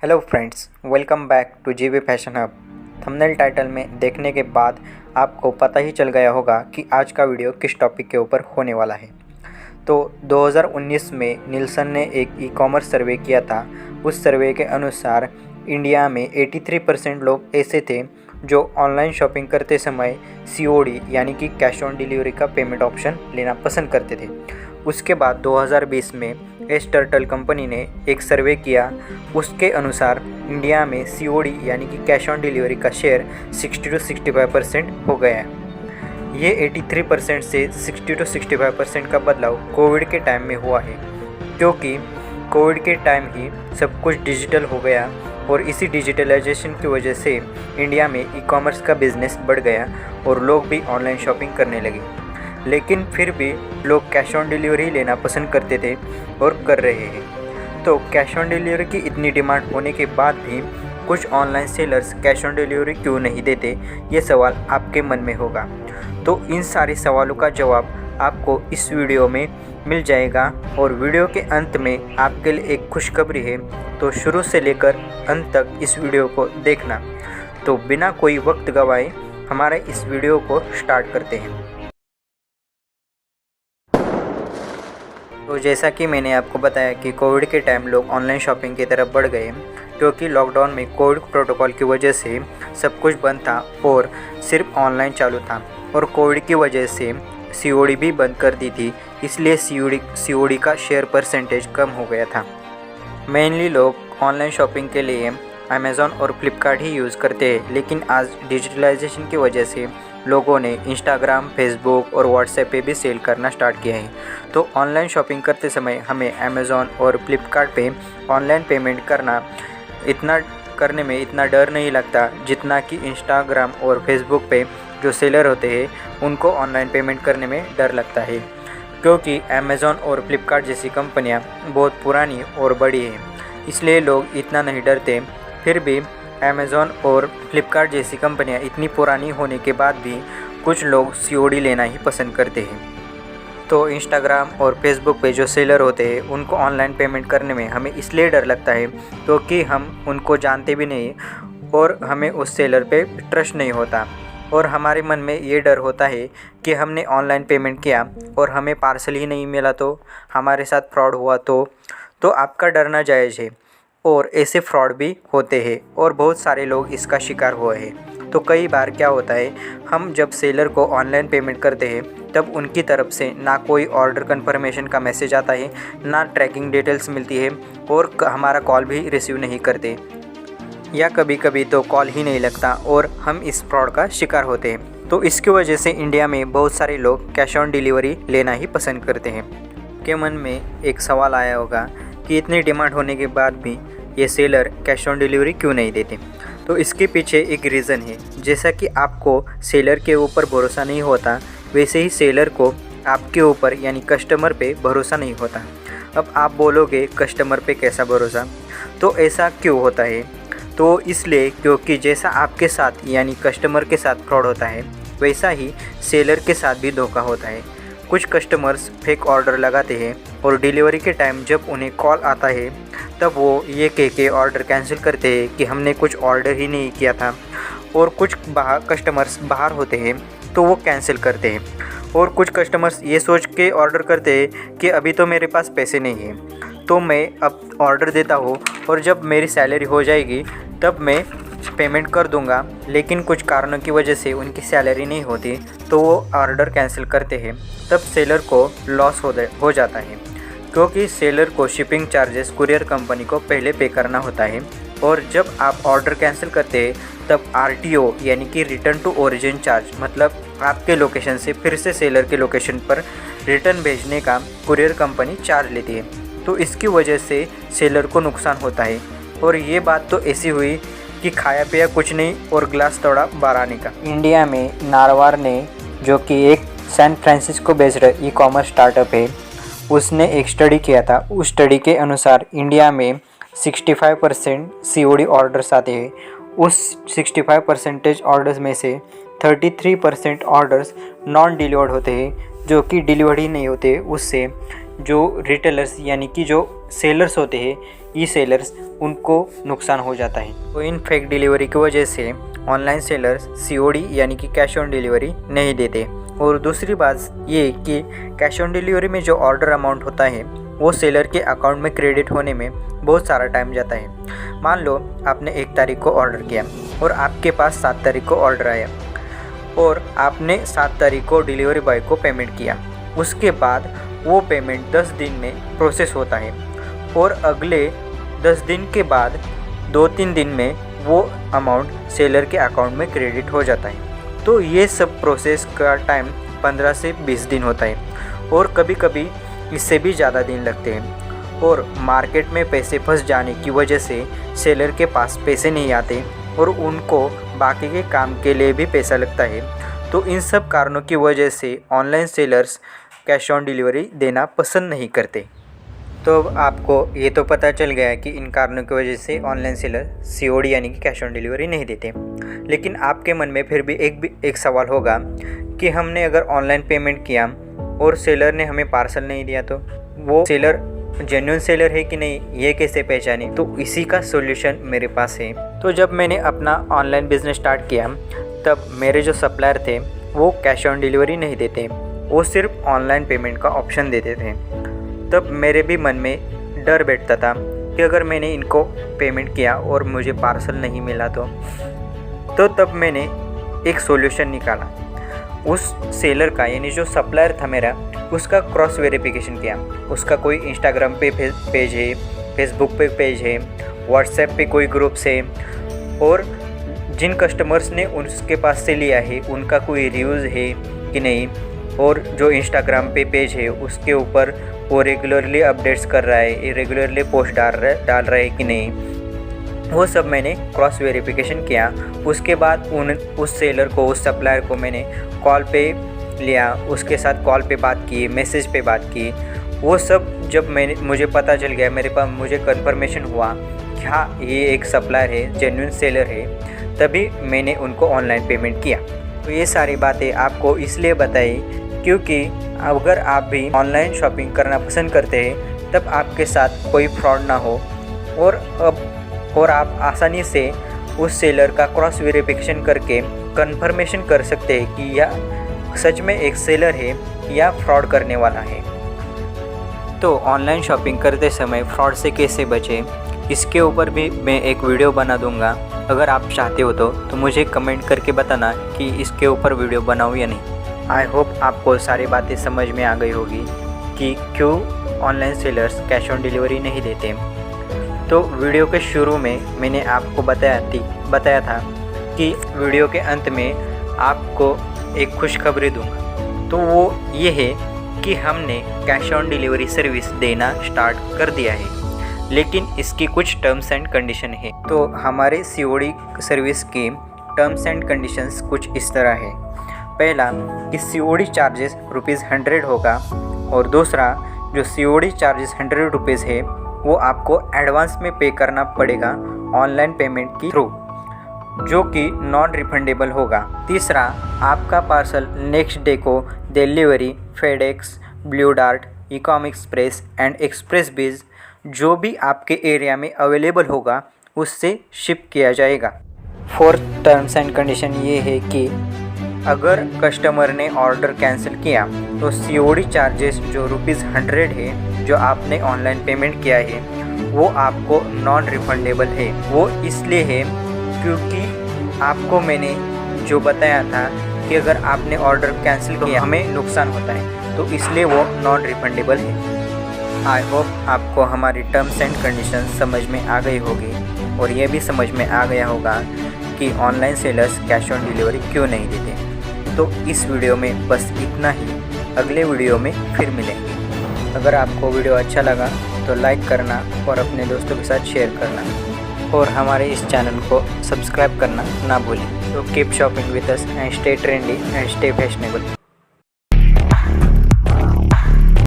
Hello friends, welcome back to GV fashion hub. Thumbnail title में देखने के बाद आपको पता ही चल गया होगा कि आज का वीडियो किस टॉपिक के ऊपर होने वाला है। तो 2019 में निल्सन ने एक ई-कॉमर्स सर्वे किया था। उस सर्वे के अनुसार इंडिया में 83% लोग ऐसे थे जो ऑनलाइन शॉपिंग करते समय COD यानी कि कैश ऑन डिलीवरी का पेमेंट ऑप्शन लेना पसंद करते थे। उसके बाद 2020 में एस टर्टल कंपनी ने एक सर्वे किया। उसके अनुसार इंडिया में COD यानी कि कैश ऑन डिलीवरी का शेयर 60 to 65% हो गया है। ये 83% से 60 to 65% का बदलाव कोविड के टाइम में हुआ है, क्योंकि कोविड के टाइम ही सब कुछ डिजिटल हो गया और इसी डिजिटलाइजेशन की वजह से इंडिया में ई-कॉमर्स का बिज़नेस बढ़ गया और लोग भी ऑनलाइन शॉपिंग करने लगे। लेकिन फिर भी लोग कैश ऑन डिलीवरी लेना पसंद करते थे और कर रहे हैं। तो कैश ऑन डिलीवरी की इतनी डिमांड होने के बाद भी कुछ online sellers cash on delivery क्यों नहीं देते, ये सवाल आपके मन में होगा। तो इन सारे सवालों का जवाब आपको इस वीडियो में मिल जाएगा और वीडियो के अंत में आपके लिए एक खुशखबरी है, तो शुरू से लेकर अंत तक इस वीडियो को देखना। तो बिना कोई वक्त गवाए हमारे इस वीडियो को स्टार्ट करते हैं। तो जैसा कि मैंने आपको बताया कि कोविड के टाइम लोग ऑनलाइन शॉपिंग की तरफ बढ़ गए, क्योंकि लॉकडाउन में कोविड प्रोटोकॉल की वजह से सब कुछ बंद था और सिर्फ ऑनलाइन चालू था और कोविड की वजह से COD भी बंद कर दी थी, इसलिए COD का शेयर परसेंटेज कम हो गया था। मेनली लोग ऑनलाइन शॉपिंग के लिए अमेज़ॉन और फ्लिपकार्ट ही यूज़ करते हैं, लेकिन आज डिजिटलाइजेशन की वजह से लोगों ने इंस्टाग्राम, फेसबुक और व्हाट्सएप पे भी सेल करना स्टार्ट किया है। तो ऑनलाइन शॉपिंग करते समय हमें अमेज़ॉन और फ्लिपकार्ट पे ऑनलाइन पेमेंट करने में इतना डर नहीं लगता जितना कि इंस्टाग्राम और फेसबुक पे जो सेलर होते हैं उनको ऑनलाइन पेमेंट करने में डर लगता है, क्योंकि अमेज़ॉन और फ्लिपकार्ट जैसी कंपनियां बहुत पुरानी और बड़ी हैं, इसलिए लोग इतना नहीं डरते। फिर भी अमेज़ॉन और फ्लिपकार्ट जैसी कंपनियां इतनी पुरानी होने के बाद भी कुछ लोग COD लेना ही पसंद करते हैं। तो इंस्टाग्राम और फेसबुक पे जो सेलर होते हैं उनको ऑनलाइन पेमेंट करने में हमें इसलिए डर लगता है क्योंकि हम उनको जानते भी नहीं और हमें उस सेलर पे ट्रस्ट नहीं होता और हमारे मन में ये डर होता है कि हमने ऑनलाइन पेमेंट किया और हमें पार्सल ही नहीं मिला तो, हमारे साथ फ्रॉड हुआ तो आपका डरना जायज़ है। और ऐसे फ्रॉड भी होते हैं और बहुत सारे लोग इसका शिकार हुए हैं। तो कई बार क्या होता है, हम जब सेलर को ऑनलाइन पेमेंट करते हैं तब उनकी तरफ से ना कोई ऑर्डर कन्फर्मेशन का मैसेज आता है, ना ट्रैकिंग डिटेल्स मिलती है और हमारा कॉल भी रिसीव नहीं करते, या कभी कभी तो कॉल ही नहीं लगता और हम इस फ्रॉड का शिकार होते हैं। तो इसकी वजह से इंडिया में बहुत सारे लोग कैश ऑन डिलीवरी लेना ही पसंद करते हैं। के मन में एक सवाल आया होगा कि इतनी डिमांड होने के बाद भी ये सेलर कैश ऑन डिलीवरी क्यों नहीं देते। तो इसके पीछे एक रीज़न है। जैसा कि आपको सेलर के ऊपर भरोसा नहीं होता, वैसे ही सेलर को आपके ऊपर यानी कस्टमर पे भरोसा नहीं होता। अब आप बोलोगे कस्टमर पे कैसा भरोसा, तो ऐसा क्यों होता है? तो इसलिए क्योंकि जैसा आपके साथ यानी कस्टमर के साथ फ्रॉड होता है, वैसा ही सेलर के साथ भी धोखा होता है। कुछ कस्टमर्स फेक ऑर्डर लगाते हैं और डिलीवरी के टाइम जब उन्हें कॉल आता है तब वो ये कह के ऑर्डर कैंसिल करते हैं कि हमने कुछ ऑर्डर ही नहीं किया था। और कुछ कस्टमर्स बाहर होते हैं तो वो कैंसिल करते हैं और कुछ कस्टमर्स ये सोच के ऑर्डर करते हैं कि अभी तो मेरे पास पैसे नहीं हैं, तो मैं अब ऑर्डर देता हूँ और जब मेरी सैलरी हो जाएगी तब मैं पेमेंट कर दूंगा। लेकिन कुछ कारणों की वजह से उनकी सैलरी नहीं होती तो वो ऑर्डर कैंसिल करते हैं। तब सेलर को लॉस हो जाता है, क्योंकि सेलर को शिपिंग चार्जेस कुरियर कंपनी को पहले पे करना होता है और जब आप ऑर्डर कैंसिल करते हैं तब RTO यानी कि रिटर्न टू ओरिजिन चार्ज, मतलब आपके लोकेशन से फिर से सेलर के लोकेशन पर रिटर्न भेजने का कुरियर कंपनी चार्ज लेती है। तो इसकी वजह से सेलर को नुकसान होता है। और ये बात तो ऐसी हुई कि खाया पिया कुछ नहीं और ग्लास तोड़ा बाराने का। इंडिया में नारवार ने, जो कि एक San Francisco based ecommerce startup है, उसने एक स्टडी किया था। उस स्टडी के अनुसार इंडिया में 65% COD ऑर्डर्स आते हैं। उस 65% ऑर्डर्स में से 33% ऑर्डर्स नॉन डिलीवर्ड होते हैं, जो कि डिलीवर्ड ही नहीं होते। उससे जो रिटेलर्स यानी कि जो सेलर्स होते हैं ई सेलर्स उनको नुकसान हो जाता है। तो इन फेक डिलीवरी की वजह से ऑनलाइन सेलर्स COD यानी कि कैश ऑन डिलीवरी नहीं देते। और दूसरी बात ये कि कैश ऑन डिलीवरी में जो ऑर्डर अमाउंट होता है वो सेलर के अकाउंट में क्रेडिट होने में बहुत सारा टाइम जाता है। मान लो आपने 1 तारीख को ऑर्डर किया और आपके पास 7 तारीख को ऑर्डर आया और आपने 7 तारीख को डिलीवरी बॉय को पेमेंट किया। उसके बाद वो पेमेंट 10 दिन में प्रोसेस होता है और अगले 10 दिन के बाद 2-3 दिन में वो अमाउंट सेलर के अकाउंट में क्रेडिट हो जाता है। तो ये सब प्रोसेस का टाइम 15 से 20 दिन होता है और कभी कभी इससे भी ज़्यादा दिन लगते हैं। और मार्केट में पैसे फंस जाने की वजह से सेलर के पास पैसे नहीं आते और उनको बाकी के काम के लिए भी पैसा लगता है। तो इन सब कारणों की वजह से online sellers cash on delivery देना पसंद नहीं करते। तो अब आपको ये तो पता चल गया कि इन कारणों की वजह से ऑनलाइन सेलर COD यानी कि कैश ऑन डिलीवरी नहीं देते। लेकिन आपके मन में फिर भी एक सवाल होगा कि हमने अगर ऑनलाइन पेमेंट किया और सेलर ने हमें पार्सल नहीं दिया तो वो सेलर जेन्युइन सेलर है कि नहीं, ये कैसे पहचाने? तो इसी का सॉल्यूशन मेरे पास है। तो जब मैंने अपना ऑनलाइन बिजनेस स्टार्ट किया तब मेरे जो सप्लायर थे वो कैश ऑन डिलीवरी नहीं देते, वो सिर्फ ऑनलाइन पेमेंट का ऑप्शन देते थे। तब मेरे भी मन में डर बैठता था कि अगर मैंने इनको पेमेंट किया और मुझे पार्सल नहीं मिला तो तब मैंने एक सॉल्यूशन निकाला। उस सेलर का यानी जो सप्लायर था मेरा, उसका क्रॉस वेरिफिकेशन किया। उसका कोई इंस्टाग्राम पे पेज है, फेसबुक पे पेज है, व्हाट्सएप पे कोई ग्रुप्स है और जिन कस्टमर्स ने उसके पास से लिया है उनका कोई रिव्यूज़ है कि नहीं, और जो इंस्टाग्राम पे पेज है उसके ऊपर वो रेगुलरली अपडेट्स कर रहा है, रेगुलरली पोस्ट डाल रहा है कि नहीं, वो सब मैंने क्रॉस वेरिफिकेशन किया। उसके बाद उस सेलर को, उस सप्लायर को मैंने कॉल पे लिया, उसके साथ कॉल पे बात की, मैसेज पे बात की। वो सब जब मुझे पता चल गया, मेरे पास मुझे कंफर्मेशन हुआ कि हाँ ये एक सप्लायर है, जेन्युइन सेलर है, तभी मैंने उनको ऑनलाइन पेमेंट किया। तो ये सारी बातें आपको इसलिए बताई क्योंकि अगर आप भी ऑनलाइन शॉपिंग करना पसंद करते हैं तब आपके साथ कोई फ्रॉड ना हो और आप आसानी से उस सेलर का क्रॉस वेरिफिकेशन करके कंफर्मेशन कर सकते हैं कि यह सच में एक सेलर है या फ्रॉड करने वाला है। तो ऑनलाइन शॉपिंग करते समय फ्रॉड से कैसे बचें, इसके ऊपर भी मैं एक वीडियो बना दूंगा। अगर आप चाहते हो तो मुझे कमेंट करके बताना कि इसके ऊपर वीडियो बनाऊँ या नहीं। आई होप आपको सारी बातें समझ में आ गई होगी कि क्यों online sellers cash on delivery नहीं देते। तो वीडियो के शुरू में मैंने आपको बताया था कि वीडियो के अंत में आपको एक खुशखबरी दूंगा। तो वो ये है कि हमने कैश ऑन डिलीवरी सर्विस देना स्टार्ट कर दिया है, लेकिन इसकी कुछ टर्म्स एंड कंडीशन है। तो हमारे COD सर्विस की टर्म्स एंड कंडीशंस कुछ इस तरह है। पहला कि COD चार्जेस ₹100 होगा और दूसरा जो COD चार्जेस ₹100 है वो आपको एडवांस में पे करना पड़ेगा ऑनलाइन पेमेंट के थ्रू, जो कि नॉन रिफंडेबल होगा। तीसरा, आपका पार्सल नेक्स्ट डे को delivery FedEx, blue dart, Ecom express and express बीज जो भी आपके एरिया में अवेलेबल होगा उससे शिप किया जाएगा। फोर्थ टर्म्स एंड कंडीशन ये है कि अगर कस्टमर ने ऑर्डर कैंसिल किया तो COD चार्जेस जो ₹100 है जो आपने ऑनलाइन पेमेंट किया है वो आपको नॉन रिफंडेबल है। वो इसलिए है क्योंकि आपको मैंने जो बताया था कि अगर आपने ऑर्डर कैंसिल किया हमें नुकसान होता है, तो इसलिए वो नॉन रिफंडेबल है। आई होप आपको हमारी टर्म्स एंड कंडीशंस समझ में आ गई होगी और ये भी समझ में आ गया होगा कि online sellers cash on delivery क्यों नहीं देते। तो इस वीडियो में बस इतना ही, अगले वीडियो में फिर मिलेंगे। अगर आपको वीडियो अच्छा लगा तो लाइक करना और अपने दोस्तों के साथ शेयर करना और हमारे इस चैनल को सब्सक्राइब करना ना भूलें। तो keep shopping with us and stay trendy and stay fashionable.